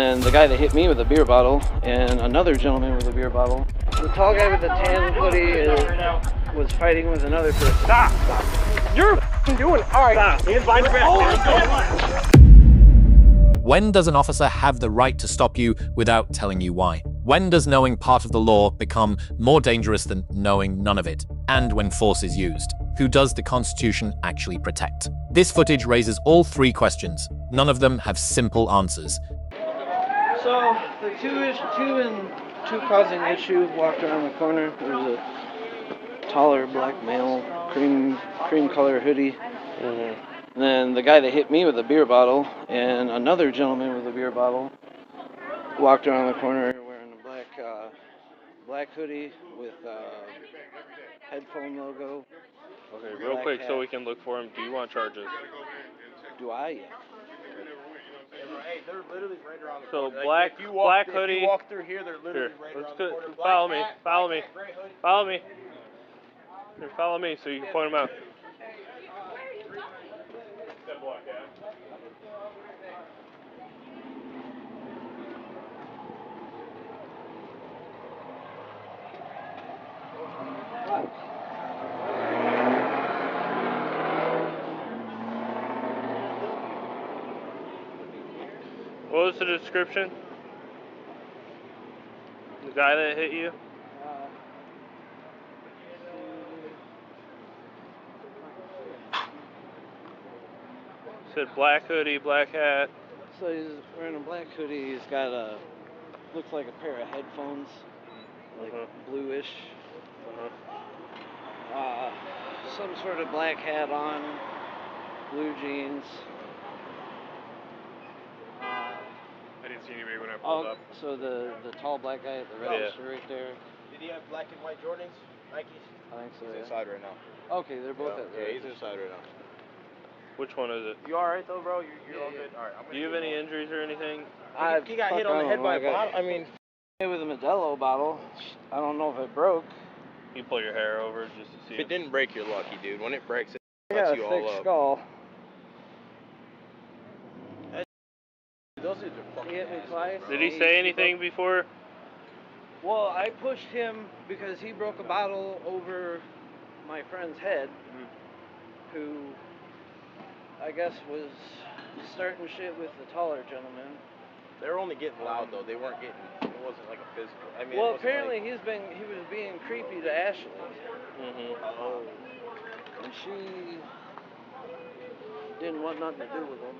then the guy that hit me with a beer bottle and another gentleman with a beer bottle. The tall guy with the tan hoodie was fighting with another person. Stop! You're doing all right. Stop. Find your back. When does an officer have the right to stop you without telling you why? When does knowing part of the law become more dangerous than knowing none of it? And when force is used, who does the Constitution actually protect? This footage raises all three questions. None of them have simple answers. So the two causing issue walked around the corner. There's a taller black male, cream color hoodie. And then the guy that hit me with a beer bottle and another gentleman with a beer bottle walked around the corner wearing a black hoodie with headphone logo. Okay, real quick, so we can look for him. Do you want charges? Do I? Yeah. Hey, they're literally right around the So corner. black hoodie. If you walk through here, they're literally right around the corner. Follow me. Follow me. Here, follow me so you can point them out. What was the description? The guy that hit you? Said black hoodie, black hat. So he's wearing a black hoodie. He's got looks like a pair of headphones, like bluish. Some sort of black hat on, blue jeans. I didn't see anybody when I pulled up. So the tall black guy at the register right there. Did he have black and white Jordans? Nikes? I think so. He's inside right now. Okay, they're both at the Yeah, he's inside right now. Which one is it? You alright though, bro? You're all good? Alright. Do you have any injuries or anything? He got hit on the head by a bottle. I mean, with a Modelo bottle. I don't know if it broke. You pull your hair over just to see. if it didn't break, you're lucky, dude. When it breaks, it I fucks got you a all thick up. skull. Those dudes are fucking He hit me twice. Did he say anything before? Well, I pushed him because he broke a bottle over my friend's head, who I guess was starting shit with the taller gentleman. They were only getting loud though. They weren't getting. It wasn't like a physical. I mean, Well, it wasn't apparently like, he was being creepy to Ashley, and she didn't want nothing to do with him.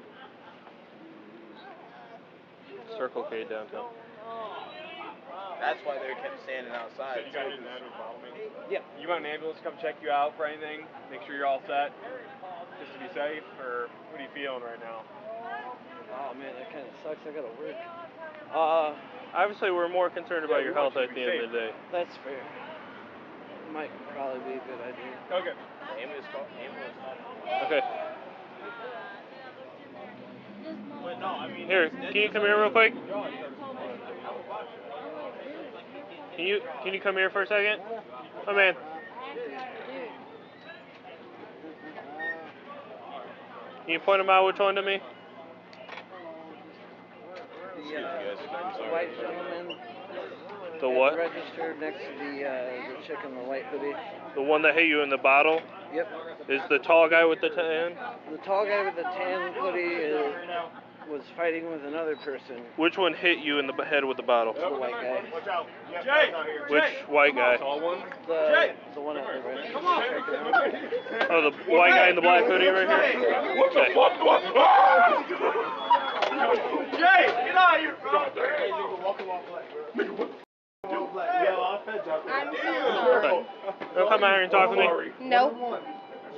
Circle K downtown. That's why they kept standing outside. You got an ambulance follow me? Yeah. You want an ambulance to come check you out for anything? Make sure you're all set? Just to be safe? Or what are you feeling right now? Oh man, that kind of sucks. I gotta work. Obviously, we're more concerned about your health at the end of the day. That's fair. Might probably be a good idea. Okay. Ambulance call. Okay. But no, I mean. Here, can you come here real quick? Can you come here for a second? Come in. Can you point them out? Which one to me? The white gentleman. The what? Registered next to the chick in the white hoodie. The one that hit you in the bottle? Yep. Is the tall guy with the tan? The tall guy with the tan hoodie was fighting with another person. Which one hit you in the head with the bottle? The white guy. Watch out. Jay! Which white guy? Tall one? The one at the register. Come on! Oh, the white guy in the black hoodie right here? What the fuck? Jay! Get out of here, bro! I'm so Okay. Don't come out here and talk with me. Nope.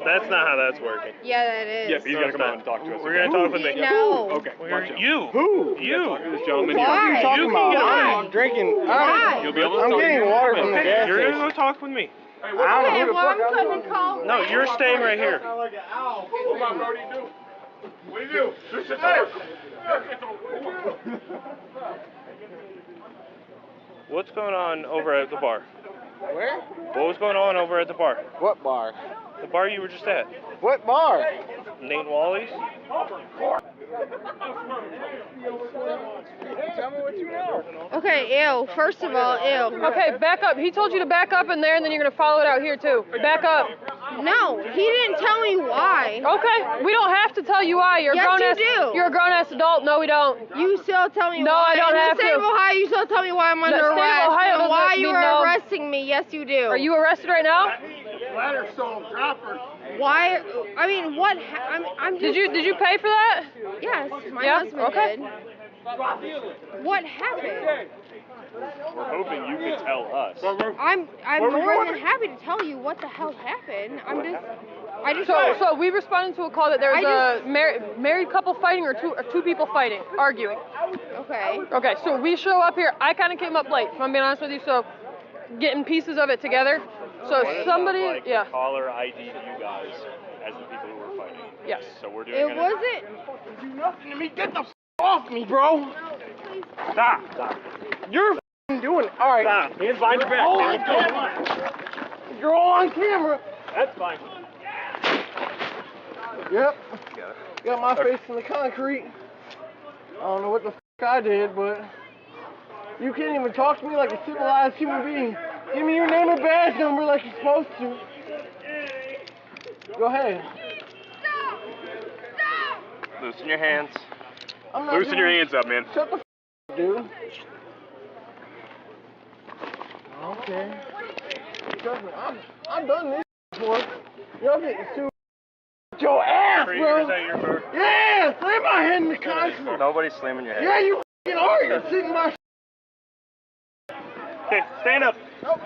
That's not how that's working. Yeah, that is. Yeah, he's gotta come out and talk to us. We're gonna talk with me. No. Okay, watch out. You. Who? You. This gentleman Why? here. You talking can get Why? away. I'm drinking. Why? You'll be able to I'm talk. getting water from the Okay, gas you're station. gonna go talk with me. Okay, well, I'm gonna call. No, you're staying right here. What do you do? What do you do? This is it. What's going on over at the bar? Where? What was going on over at the bar? What bar? The bar you were just at. What bar? Nate Wally's? Tell What you know? Okay, ew. First of all, ew. Okay, back up. He told you to back up in there, and then you're gonna follow it out here too. Back up. No, he didn't tell me why. Okay, we don't have to tell you why. You're a Yes, grown you ass. do. You're a grown ass adult. No, we don't. You still tell me No, why. I don't In have the state to. of Ohio, you still tell me why I'm under state of arrest. Ohio and doesn't why mean you are no. arresting me. Yes, you do. Are you arrested right now? Ladder stone, drop her. Why? I mean, what? I'm just. Did you pay for that? Yes, my Yeah? husband Okay. did. What happened? We're hoping you can tell us. I'm more than happy to tell you what the hell happened. I just. So we responded to a call that there was a married couple fighting or two people fighting, arguing. Okay. Okay, so we show up here. I kind of came up late, if I'm being honest with you, so getting pieces of it together. So somebody, Like yeah. the caller ID'd you guys as the people who were fighting. Yes. So we're doing It wasn't. Do nothing to me. Get the off me, bro. Stop. You're doing it. All right. Stop. Hands behind your back. All man. on camera. You're all on camera. That's fine. Yep. Got my face in the concrete. I don't know what the I did, but you can't even talk to me like a civilized human being. Give me your name and badge number like you're supposed to. Go ahead. Loosen your hands. I'm not Loosen your hands up, man. Shut the dude. Okay. Trust me, I've done this before. Y'all getting sued. Your ass, Is bro. that your bird? Yeah, slam my head in the concrete. Nobody's slamming your head. Yeah, you f***ing are. You're sitting my. Okay, stand up. Oh,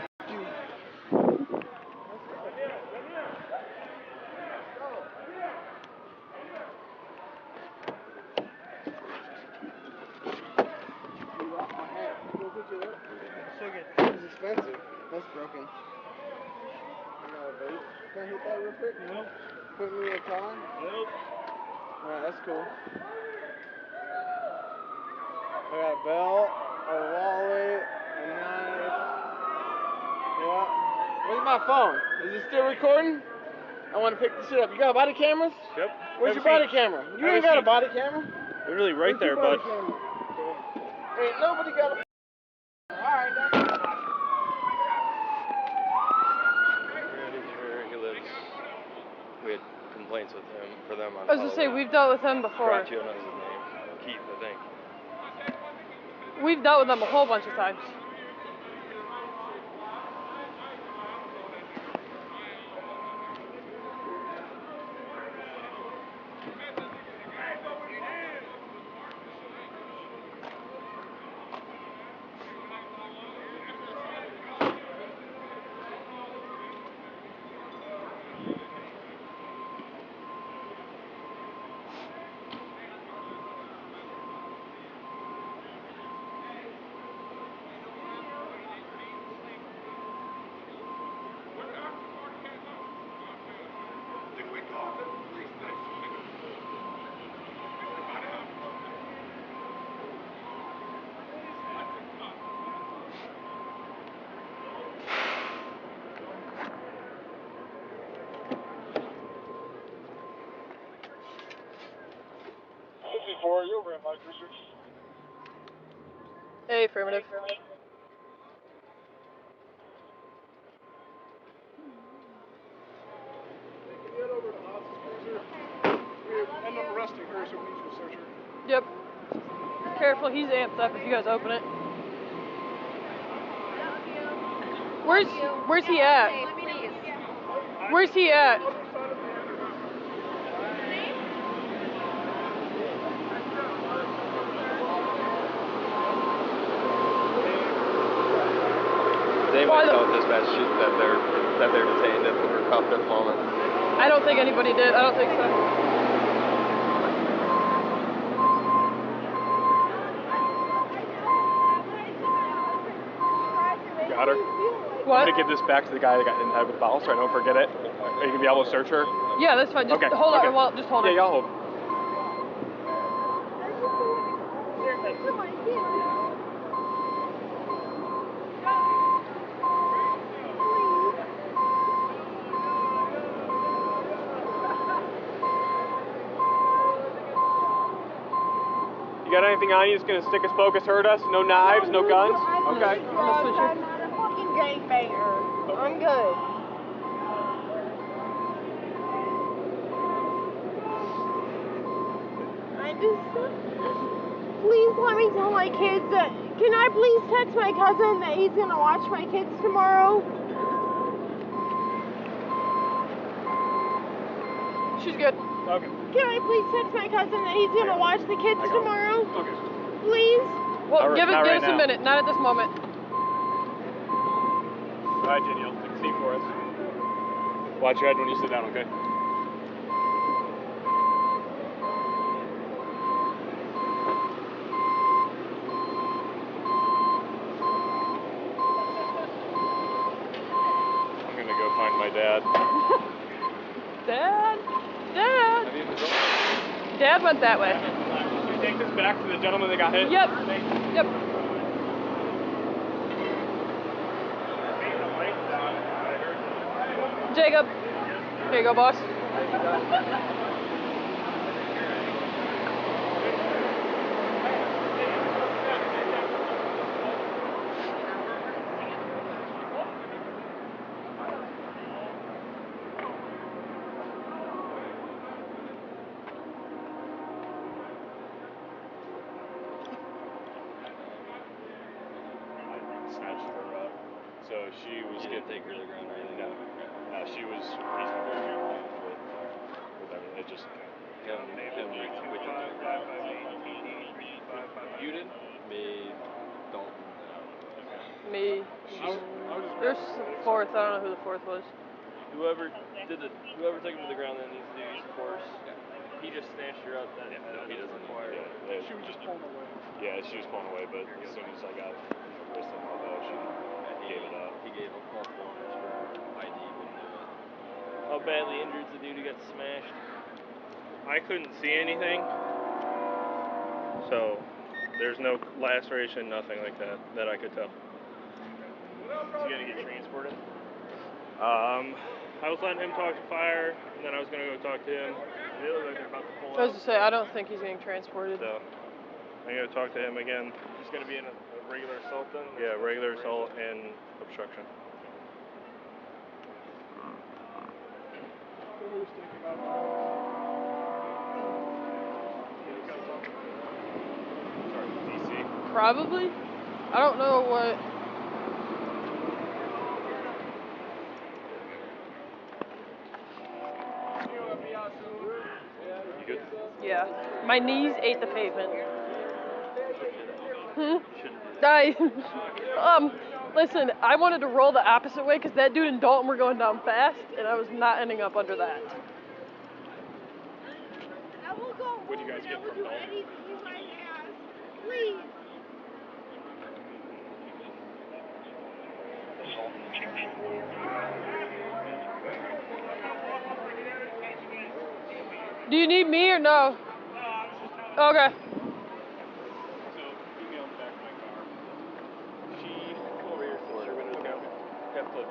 it's expensive. That's broken. I got a vape. Can I hit that real quick? Nope. Put me in a car? Nope. Alright, that's cool. I got a belt, a wallet, a knife. Yeah. Where's my phone? Is it still recording? I want to pick this shit up. You got body cameras? Yep. Where's your body camera? You ain't got a body camera? Literally right there, bud. Ain't nobody got a. Alright, that's. He lives. We had complaints with him for them on. I was gonna say, we've dealt with him before. Gratio knows his name. Keith, I think. We've dealt with them a whole bunch of times. Hey, affirmative. End up arresting her, so we need you to search her. Yep. Careful, he's amped up if you guys open it. Where's he at? Where's he at? Does anybody know at dispatch that they're detained at or cuffed at the moment? I don't think anybody did. I don't think so. Got her. What? I'm gonna give this back to the guy that got hit in the head with the bottle so I don't forget it. Are you gonna be able to search her? Yeah, that's fine. Just Okay, hold okay. on. Well, just hold Yeah, it. y'all hold. You got anything on you that's gonna stick us, poke us, hurt us? No knives, no guns? Okay. I'm not a fucking gangbanger. I'm good. Please let me tell my kids that. Can I please text my cousin that he's gonna watch my kids tomorrow? She's good. Okay. Can I please text my cousin that he's gonna watch the kids tomorrow? Okay. Please? Well, give not right us a now. minute. Not at this moment. All right, Danielle, take a seat for us. Watch your head when you sit down, okay? I'm gonna go find my dad. Dad? Have you been going? Dad went that way. Should we take this back to the gentleman that got hit? Yep. Yep. Jacob. Here you go, boss. Snatched her up. So she was getting take her to the ground or anything? No. No, she was reasonably juvenile with everything. It just You did? Me, Dalton. Me. There's the fourth. I don't know who the fourth was. Whoever took him to the ground that needs to do use force. He just snatched her up. That he doesn't require. she was just pulling away. Yeah, she was pulling away, but as soon as I got wrist and all that, she gave it up. He gave up multiple orders for ID, wouldn't do it. How badly injured the dude who got smashed? I couldn't see anything, so there's no laceration, nothing like that I could tell. Is he gonna get transported? I was letting him talk to fire, and then I was gonna go talk to him. They look like they're about to pull I was out. to say, I don't think he's getting transported. So I'm gonna talk to him again. He's gonna be in a regular assault then? Yeah, regular assault and obstruction. DC. Probably. I don't know what. You good? Yeah. My knees ate the pavement. Listen, I wanted to roll the opposite way because that dude and Dalton were going down fast, and I was not ending up under that. I will go home. What'd you guys get I will from do Dalton? anything you guys ask. Please. Do you need me or no? Okay. So, meet me on the back of my car. Come over here, so your window down. Have to. I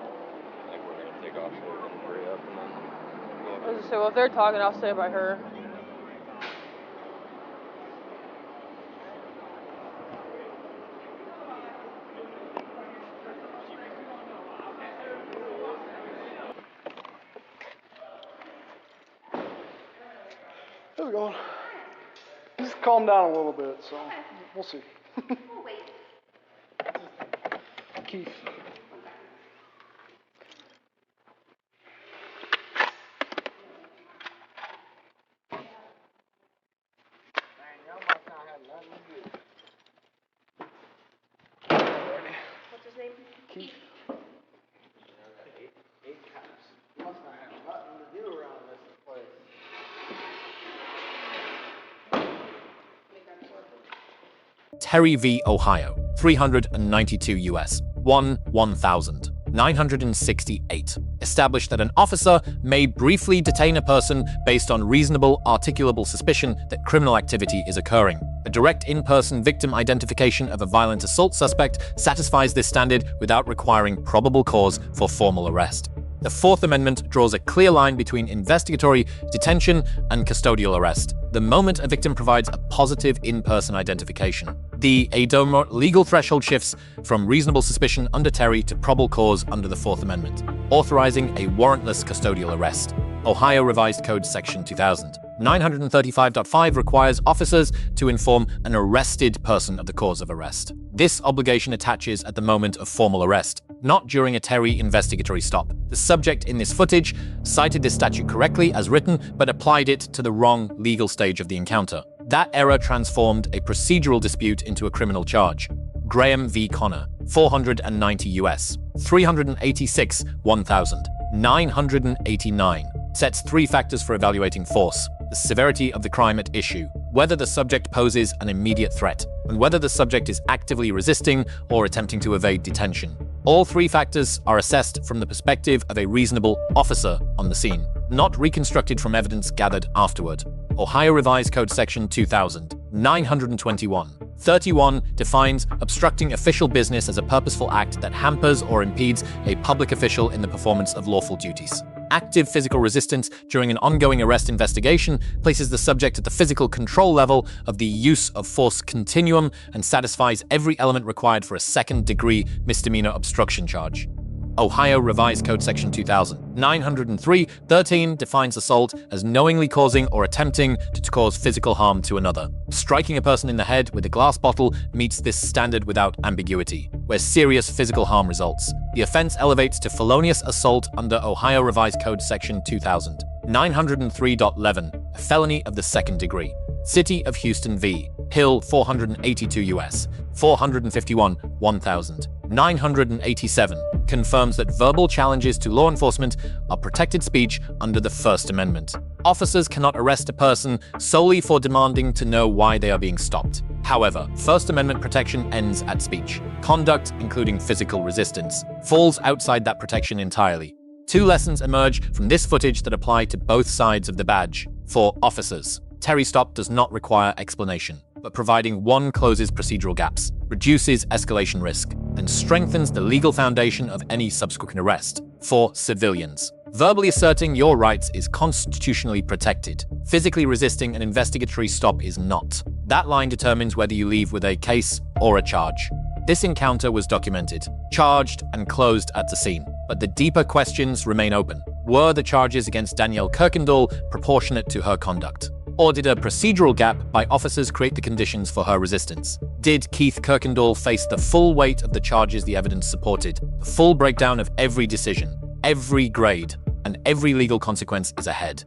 think we're gonna take off so we can hurry up and then go I up. was gonna say, well, if they're talking, I'll stay by her. How's it going? Just calm down a little bit, so we'll see. Keith. What's his name? Keith. Eight cops. Must not have nothing to do around this place. Terry v. Ohio, 392 U.S. 1968. Established that an officer may briefly detain a person based on reasonable, articulable suspicion that criminal activity is occurring. A direct in-person victim identification of a violent assault suspect satisfies this standard without requiring probable cause for formal arrest. The Fourth Amendment draws a clear line between investigatory, detention, and custodial arrest, the moment a victim provides a positive in-person identification. The ADOMA legal threshold shifts from reasonable suspicion under Terry to probable cause under the Fourth Amendment, authorizing a warrantless custodial arrest. Ohio Revised Code Section 2000. 935.5 requires officers to inform an arrested person of the cause of arrest. This obligation attaches at the moment of formal arrest, not during a Terry investigatory stop. The subject in this footage cited this statute correctly as written, but applied it to the wrong legal stage of the encounter. That error transformed a procedural dispute into a criminal charge. Graham v. Connor, 490 U.S. 386, 1000. 989. Sets 3 factors for evaluating force: the severity of the crime at issue, whether the subject poses an immediate threat, and whether the subject is actively resisting or attempting to evade detention. All 3 factors are assessed from the perspective of a reasonable officer on the scene, not reconstructed from evidence gathered afterward. Ohio Revised Code Section 2000. 921. 31 defines obstructing official business as a purposeful act that hampers or impedes a public official in the performance of lawful duties. Active physical resistance during an ongoing arrest investigation places the subject at the physical control level of the use of force continuum and satisfies every element required for a second-degree misdemeanor obstruction charge. Ohio Revised Code Section 2000. 903.13 defines assault as knowingly causing or attempting to cause physical harm to another. Striking a person in the head with a glass bottle meets this standard without ambiguity, where serious physical harm results. The offense elevates to felonious assault under Ohio Revised Code Section 2000. 903.11, a felony of the second degree. City of Houston v. Hill, 482 U.S. 451, 1000. 987 confirms that verbal challenges to law enforcement are protected speech under the First Amendment. Officers cannot arrest a person solely for demanding to know why they are being stopped. However, First Amendment protection ends at speech. Conduct, including physical resistance, falls outside that protection entirely. 2 lessons emerge from this footage that apply to both sides of the badge. For officers, Terry stop does not require explanation, but providing one closes procedural gaps, reduces escalation risk, and strengthens the legal foundation of any subsequent arrest. For civilians, verbally asserting your rights is constitutionally protected. Physically resisting an investigatory stop is not. That line determines whether you leave with a case or a charge. This encounter was documented, charged, and closed at the scene, but the deeper questions remain open. Were the charges against Danielle Kirkindall proportionate to her conduct? Or did a procedural gap by officers create the conditions for her resistance? Did Keith Kirkindall face the full weight of the charges the evidence supported? The full breakdown of every decision, every grade, and every legal consequence is ahead.